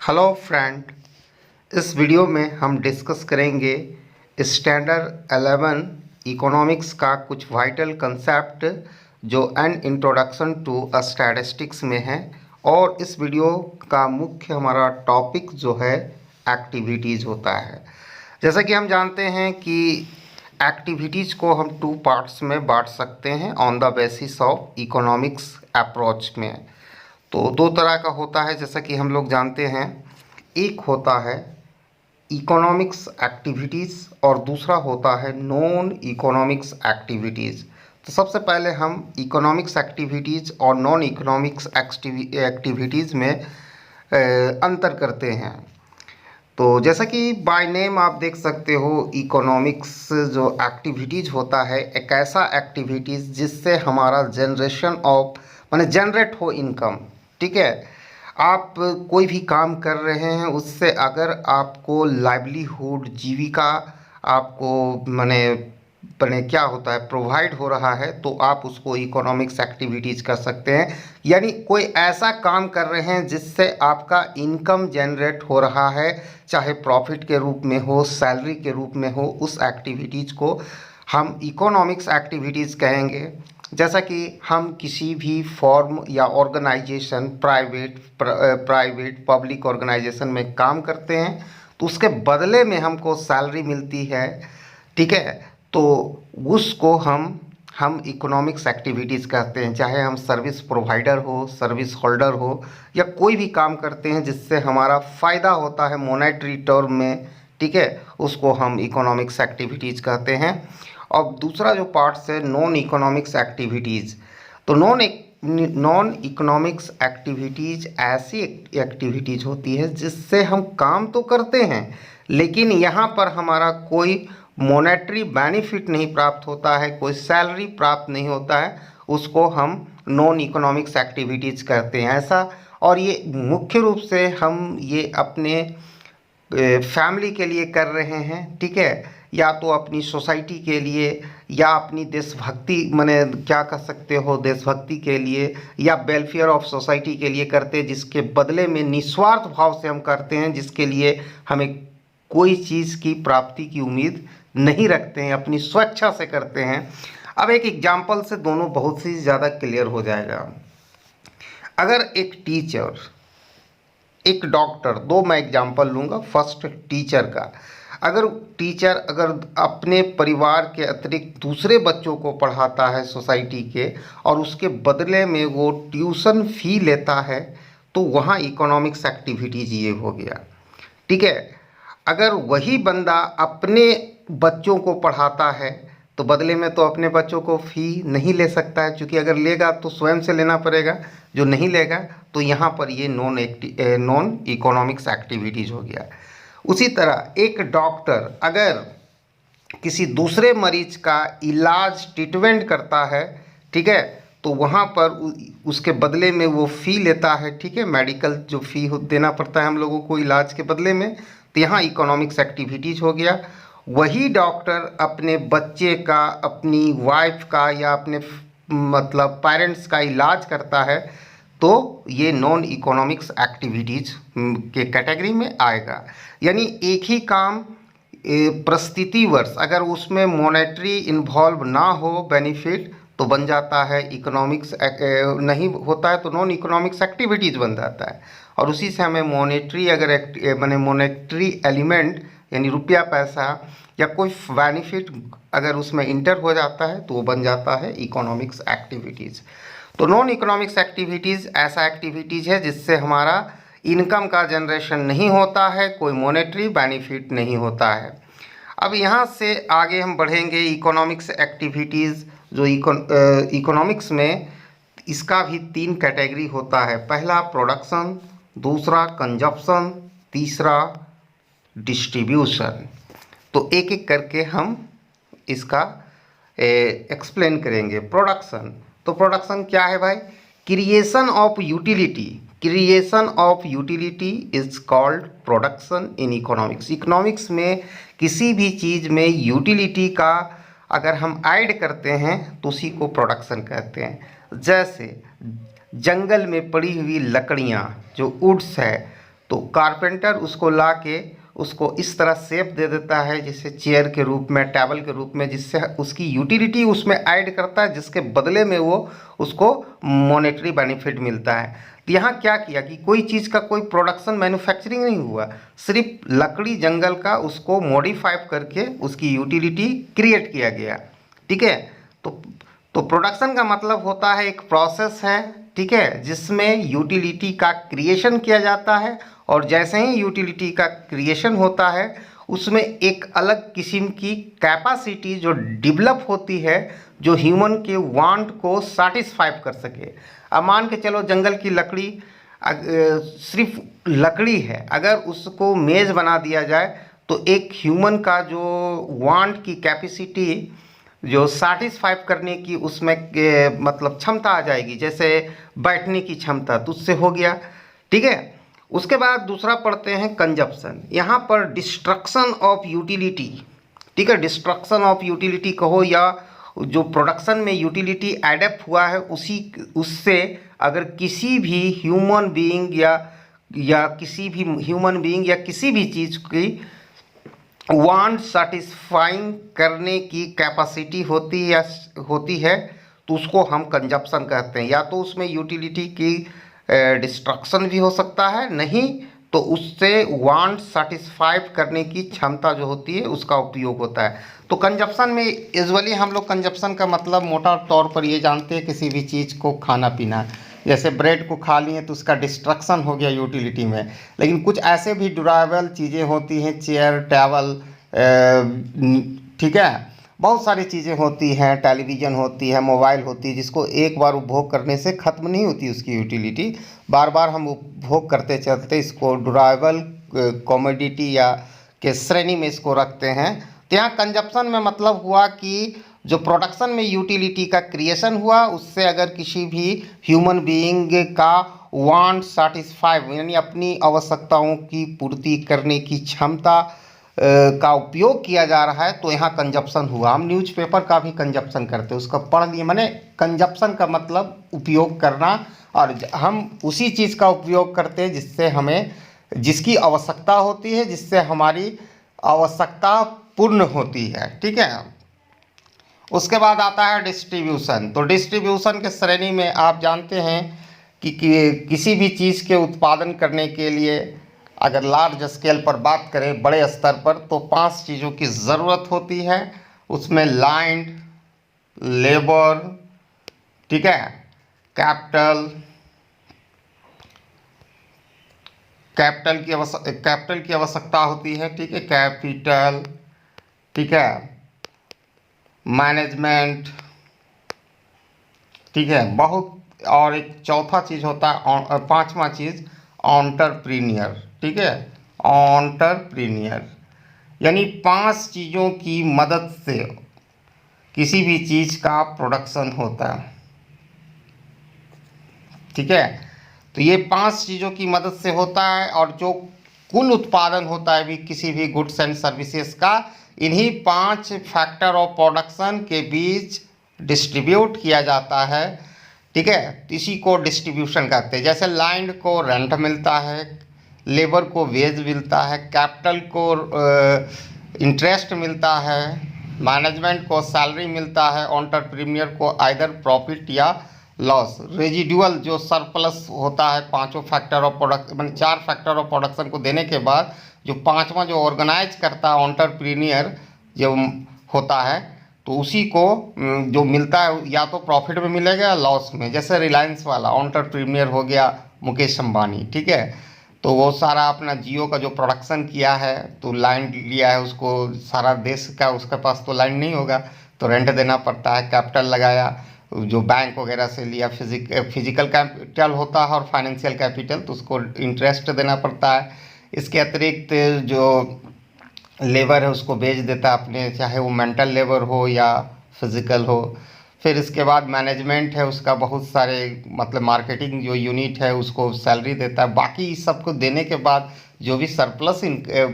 Hello friend, इस video में हम डिस्कस करेंगे स्टैंडर्ड 11 इकोनॉमिक्स का कुछ वाइटल कंसेप्ट जो एन इंट्रोडक्शन टू स्टैटिस्टिक्स में है। और इस वीडियो का मुख्य हमारा टॉपिक जो है एक्टिविटीज़ होता है। जैसा कि हम जानते हैं कि एक्टिविटीज़ को हम टू पार्ट्स में बांट सकते हैं on the basis of economics approach में। तो दो तरह का होता है, जैसा कि हम लोग जानते हैं। एक होता है इकोनॉमिक्स एक्टिविटीज़ और दूसरा होता है नॉन इकोनॉमिक्स एक्टिविटीज़। तो सबसे पहले हम इकोनॉमिक्स एक्टिविटीज़ और नॉन इकोनॉमिक्स एक्टिविटीज़ में अंतर करते हैं। तो जैसा कि बाय नेम आप देख सकते हो, इकोनॉमिक्स जो एक्टिविटीज़ होता है एक ऐसा एक्टिविटीज़ जिससे हमारा जनरेशन ऑफ माने जनरेट हो इनकम। ठीक है, आप कोई भी काम कर रहे हैं उससे अगर आपको लाइवलीहुड जीविका आपको माने बने क्या होता है प्रोवाइड हो रहा है तो आप उसको इकोनॉमिक्स एक्टिविटीज़ कर सकते हैं। यानी कोई ऐसा काम कर रहे हैं जिससे आपका इनकम जनरेट हो रहा है, चाहे प्रॉफिट के रूप में हो, सैलरी के रूप में हो, उस एक्टिविटीज़ को हम इकोनॉमिक्स एक्टिविटीज़ कहेंगे। जैसा कि हम किसी भी फॉर्म या ऑर्गेनाइजेशन प्राइवेट पब्लिक ऑर्गेनाइजेशन में काम करते हैं तो उसके बदले में हमको सैलरी मिलती है। ठीक है, तो उसको हम इकोनॉमिक्स एक्टिविटीज़ कहते हैं। चाहे हम सर्विस प्रोवाइडर हो, सर्विस होल्डर हो, या कोई भी काम करते हैं जिससे हमारा फ़ायदा होता है मॉनेटरी टर्म में। ठीक है, उसको हम इकोनॉमिक्स एक्टिविटीज़ कहते हैं। और दूसरा जो पार्ट्स है नॉन इकोनॉमिक्स एक्टिविटीज़। तो नॉन इकोनॉमिक्स एक्टिविटीज़ ऐसी एक्टिविटीज़ होती है जिससे हम काम तो करते हैं लेकिन यहाँ पर हमारा कोई मॉनेटरी बेनिफिट नहीं प्राप्त होता है, कोई सैलरी प्राप्त नहीं होता है, उसको हम नॉन इकोनॉमिक्स एक्टिविटीज़ करते हैं ऐसा। और ये मुख्य रूप से हम ये अपने फैमिली के लिए कर रहे हैं। ठीक है, या तो अपनी सोसाइटी के लिए या अपनी देशभक्ति माने क्या कह सकते हो देशभक्ति के लिए या वेलफेयर ऑफ सोसाइटी के लिए करते हैं, जिसके बदले में निस्वार्थ भाव से हम करते हैं, जिसके लिए हमें कोई चीज़ की प्राप्ति की उम्मीद नहीं रखते हैं, अपनी स्वेच्छा से करते हैं। अब एक एग्जाम्पल से दोनों बहुत ही ज़्यादा क्लियर हो जाएगा। अगर एक टीचर, एक डॉक्टर, दो मैं एग्जाम्पल लूँगा। फर्स्ट टीचर का, अगर टीचर अगर अपने परिवार के अतिरिक्त दूसरे बच्चों को पढ़ाता है सोसाइटी के और उसके बदले में वो ट्यूशन फ़ी लेता है तो वहाँ इकोनॉमिक्स एक्टिविटीज़ ये हो गया। ठीक है, अगर वही बंदा अपने बच्चों को पढ़ाता है तो बदले में तो अपने बच्चों को फ़ी नहीं ले सकता है, क्योंकि अगर लेगा तो स्वयं से लेना पड़ेगा, जो नहीं लेगा तो यहाँ पर ये नॉन इकोनॉमिक्स एक्टिविटीज़ हो गया। उसी तरह एक डॉक्टर अगर किसी दूसरे मरीज का इलाज ट्रीटमेंट करता है, ठीक है, तो वहाँ पर उसके बदले में वो फ़ी लेता है। ठीक है, मेडिकल जो फ़ी देना पड़ता है हम लोगों को इलाज के बदले में, तो यहाँ इकोनॉमिक्स एक्टिविटीज़ हो गया। वही डॉक्टर अपने बच्चे का, अपनी वाइफ का या अपने मतलब पेरेंट्स का इलाज करता है तो ये नॉन इकोनॉमिक्स एक्टिविटीज़ के कैटेगरी में आएगा। यानी एक ही काम परिस्थितिवश अगर उसमें मॉनेटरी इन्वॉल्व ना हो बेनिफिट तो बन जाता है इकोनॉमिक्स, नहीं होता है तो नॉन इकोनॉमिक्स एक्टिविटीज़ बन जाता है। और उसी से हमें मॉनेटरी अगर माने मॉनेटरी एलिमेंट यानी रुपया पैसा या कोई बेनिफिट अगर उसमें इंटर हो जाता है तो वो बन जाता है इकोनॉमिक्स एक्टिविटीज़। तो नॉन इकोनॉमिक्स एक्टिविटीज़ ऐसा एक्टिविटीज़ है जिससे हमारा इनकम का जनरेशन नहीं होता है, कोई मॉनेटरी बेनिफिट नहीं होता है। अब यहाँ से आगे हम बढ़ेंगे इकोनॉमिक्स एक्टिविटीज़ जो इकोनॉमिक्स में इसका भी तीन कैटेगरी होता है। पहला प्रोडक्शन, दूसरा कंजप्शन, तीसरा डिस्ट्रीब्यूशन। तो एक एक करके हम इसका एक्सप्लेन करेंगे। प्रोडक्शन, तो प्रोडक्शन क्या है भाई? Creation of utility, creation of utility is called production in economics. Economics में किसी भी चीज़ में यूटिलिटी का अगर हम ऐड करते हैं तो उसी को प्रोडक्शन कहते हैं। जैसे जंगल में पड़ी हुई लकड़ियाँ जो वुड्स है, तो कारपेंटर उसको ला के उसको इस तरह शेप दे देता है, जैसे चेयर के रूप में, टेबल के रूप में, जिससे उसकी यूटिलिटी उसमें ऐड करता है, जिसके बदले में वो उसको मॉनेटरी बेनिफिट मिलता है। तो यहाँ क्या किया कि कोई चीज़ का कोई प्रोडक्शन मैन्युफैक्चरिंग नहीं हुआ, सिर्फ लकड़ी जंगल का उसको मॉडिफाई करके उसकी यूटिलिटी क्रिएट किया गया। ठीक है, तो प्रोडक्शन का मतलब होता है एक प्रोसेस है, ठीक है, जिसमें यूटिलिटी का क्रिएशन किया जाता है, और जैसे ही यूटिलिटी का क्रिएशन होता है उसमें एक अलग किस्म की कैपेसिटी जो डेवलप होती है, जो ह्यूमन के वांट को सेटिस्फाई कर सके। अब मान के चलो जंगल की लकड़ी सिर्फ लकड़ी है, अगर उसको मेज बना दिया जाए तो एक ह्यूमन का जो वांट की कैपेसिटी जो सेटिस्फाई करने की उसमें मतलब क्षमता आ जाएगी, जैसे बैठने की क्षमता, तो उससे हो गया। ठीक है, उसके बाद दूसरा पढ़ते हैं कंजप्शन। यहाँ पर डिस्ट्रक्शन ऑफ यूटिलिटी, ठीक है, डिस्ट्रक्शन ऑफ यूटिलिटी कहो या जो प्रोडक्शन में यूटिलिटी एडेप्ट हुआ है उससे अगर किसी भी ह्यूमन बीइंग या किसी भी ह्यूमन बीइंग या किसी भी चीज़ की वांट सेटिस्फाइंग करने की कैपेसिटी होती है तो उसको हम कंजप्शन कहते हैं। या तो उसमें यूटिलिटी की डिस्ट्रक्शन भी हो सकता है, नहीं तो उससे वांट सेटिस्फाई करने की क्षमता जो होती है उसका उपयोग होता है। तो कंजप्शन में यूजुअली हम लोग कंजप्शन का मतलब मोटा तौर पर ये जानते हैं किसी भी चीज़ को खाना पीना, जैसे ब्रेड को खा लिए तो उसका डिस्ट्रक्शन हो गया यूटिलिटी में। लेकिन कुछ ऐसे भी ड्यूरेबल चीज़ें होती हैं, चेयर, टेबल, ठीक है, बहुत सारी चीज़ें होती हैं, टेलीविज़न होती है, मोबाइल होती है, जिसको एक बार उपभोग करने से ख़त्म नहीं होती उसकी यूटिलिटी, बार बार हम उपभोग करते चलते इसको ड्यूरेबल कमोडिटी या के श्रेणी में इसको रखते हैं। तो यहाँ कंजप्शन में मतलब हुआ कि जो प्रोडक्शन में यूटिलिटी का क्रिएशन हुआ उससे अगर किसी भी ह्यूमन बीइंग का वांट सेटिस्फाई यानी अपनी आवश्यकताओं की पूर्ति करने की क्षमता का उपयोग किया जा रहा है, तो यहाँ कंजप्शन हुआ। हम न्यूज़पेपर का भी कंजप्शन करते हैं, उसका पढ़ लिए, मैंने कंजप्शन का मतलब उपयोग करना, और हम उसी चीज़ का उपयोग करते हैं जिससे हमें जिसकी आवश्यकता होती है, जिससे हमारी आवश्यकता पूर्ण होती है। ठीक है, उसके बाद आता है डिस्ट्रीब्यूशन। तो डिस्ट्रीब्यूशन के श्रेणी में आप जानते हैं कि किसी भी चीज़ के उत्पादन करने के लिए अगर लार्ज स्केल पर बात करें, बड़े स्तर पर, तो 5 चीज़ों की ज़रूरत होती है। उसमें लैंड, लेबर, ठीक है, कैपिटल की आवश्यकता होती है, ठीक है, कैपिटल, ठीक है, मैनेजमेंट, ठीक है, बहुत, और एक चौथा चीज़ होता है, 5वां चीज़ एंटरप्रेन्योर, ठीक है, एंटरप्रेन्योर, यानी 5 चीज़ों की मदद से किसी भी चीज़ का प्रोडक्शन होता है। ठीक है, तो ये 5 चीज़ों की मदद से होता है, और जो कुल उत्पादन होता है भी किसी भी गुड्स एंड सर्विसेज का, इन्हीं 5 फैक्टर ऑफ प्रोडक्शन के बीच डिस्ट्रीब्यूट किया जाता है। ठीक है, तो इसी को डिस्ट्रीब्यूशन कहते हैं। जैसे लैंड को रेंट मिलता है, लेबर को वेज मिलता है, कैपिटल को इंटरेस्ट मिलता है, मैनेजमेंट को सैलरी मिलता है, एंटरप्रेन्योर को आइदर प्रॉफिट या लॉस। रेजिडुअल जो सरप्लस होता है 5 फैक्टर ऑफ प्रोडक्शन, मतलब 4 फैक्टर ऑफ प्रोडक्शन को देने के बाद जो 5वां जो ऑर्गेनाइज करता है एंटरप्रेन्योर जो होता है, तो उसी को जो मिलता है या तो प्रॉफिट में मिलेगा या लॉस में। जैसे रिलायंस वाला एंटरप्रेन्योर हो गया मुकेश अंबानी, ठीक है, तो वो सारा अपना जियो का जो प्रोडक्शन किया है, तो लैंड लिया है, उसको सारा देश का उसके पास तो लैंड नहीं होगा, तो रेंट देना पड़ता है। कैपिटल लगाया जो बैंक वगैरह से लिया, फिजिकल कैपिटल होता है और फाइनेंशियल कैपिटल, तो उसको इंटरेस्ट देना पड़ता है। इसके अतिरिक्त जो लेबर है उसको बेच देता है अपने, चाहे वो मेंटल लेबर हो या फिजिकल हो। फिर इसके बाद मैनेजमेंट है, उसका बहुत सारे मतलब मार्केटिंग जो यूनिट है उसको सैलरी देता है। बाकी इस सब को देने के बाद जो भी सरप्लस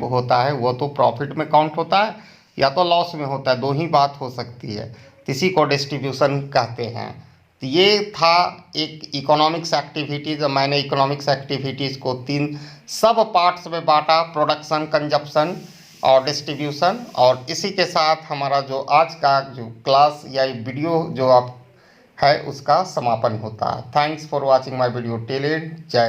होता है वो तो प्रॉफिट में काउंट होता है या तो लॉस में होता है, 2 ही बात हो सकती है। इसी को डिस्ट्रीब्यूशन कहते हैं। तो ये था एक इकोनॉमिक्स एक्टिविटीज़। मैंने इकोनॉमिक्स एक्टिविटीज़ को 3 सब पार्ट्स में बांटा, प्रोडक्शन, कंजप्शन और डिस्ट्रीब्यूशन। और इसी के साथ हमारा जो आज का जो क्लास या वीडियो जो आप है उसका समापन होता है। Thanks for watching my video till it. जय